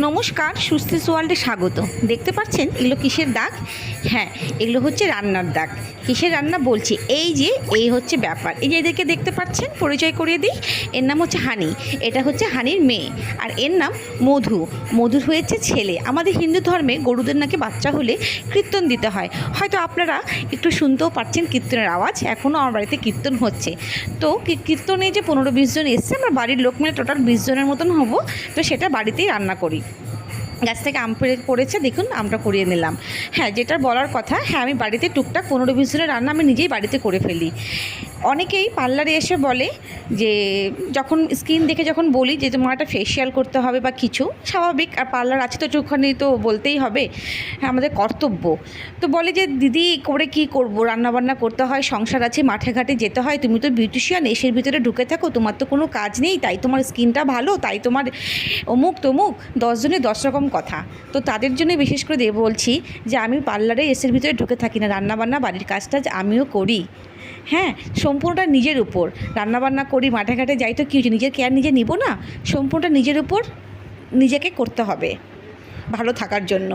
নমস্কার, সুস্থিস ওয়ার্ল্ডে স্বাগত। দেখতে পাচ্ছেন এগুলো কিসের দাগ? হ্যাঁ, এগুলো হচ্ছে রান্নার দাগ। কিসের রান্না বলছি, এই হচ্ছে ব্যাপার। এই যে এদেরকে দেখতে পাচ্ছেন, পরিচয় করিয়ে দিই। এর নাম হচ্ছে হানি, এটা হচ্ছে হানির মেয়ে, আর এর নাম মধু। মধুর হয়েছে ছেলে। আমাদের হিন্দু ধর্মে গরুদের নাকি বাচ্চা হলে কীর্তন দিতে হয়। হয়তো আপনারা একটু শুনতেও পাচ্ছেন কীর্তনের আওয়াজ, এখনও আমার বাড়িতে কীর্তন হচ্ছে। তো কীর্তনে যে 15-20 জন এসছে, আমরা বাড়ির লোক মিলে টোটাল 20 জনের মতন হব। তো সেটা বাড়িতেই রান্না করি। গাছ থেকে আম পড়েছে, দেখুন আমটা কুড়িয়ে নিলাম। হ্যাঁ, যেটার বলার কথা, হ্যাঁ আমি বাড়িতে টুকটাক 15-20 জনের রান্না আমি নিজেই বাড়িতে করে ফেলি। অনেকেই পার্লারে এসে বলে যে, যখন স্কিন দেখে যখন বলি যে তোমার একটা ফেসিয়াল করতে হবে বা কিছু, স্বাভাবিক, আর পার্লার আছে তো একটুখানি তো বলতেই হবে, হ্যাঁ আমাদের কর্তব্য। তো বলে যে দিদি করে কি করব, রান্নাবান্না করতে হয়, সংসার আছে, মাঠে ঘাটে যেতে হয়, তুমি তো বিউটিশিয়ান, এসের ভিতরে ঢুকে থাকো, তোমার তো কোনো কাজ নেই, তাই তোমার স্কিনটা ভালো, তাই তোমার অমুক তমুক, 10 জনের 10 রকম কথা। তো তাদের জন্য বিশেষ করে বলছি যে আমি পার্লারে এসের ভিতরে ঢুকে থাকি না, রান্নাবান্না বাড়ির কাজটা আমিও করি। হ্যাঁ, সম্পূর্ণটা নিজের উপর। রান্নাবান্না করি, মাঠে ঘাটে যাই, তো কী হচ্ছে, নিজের কেয়ার নিজে নিব না? সম্পূর্ণটা নিজের উপর নিজেকে করতে হবে ভালো থাকার জন্য।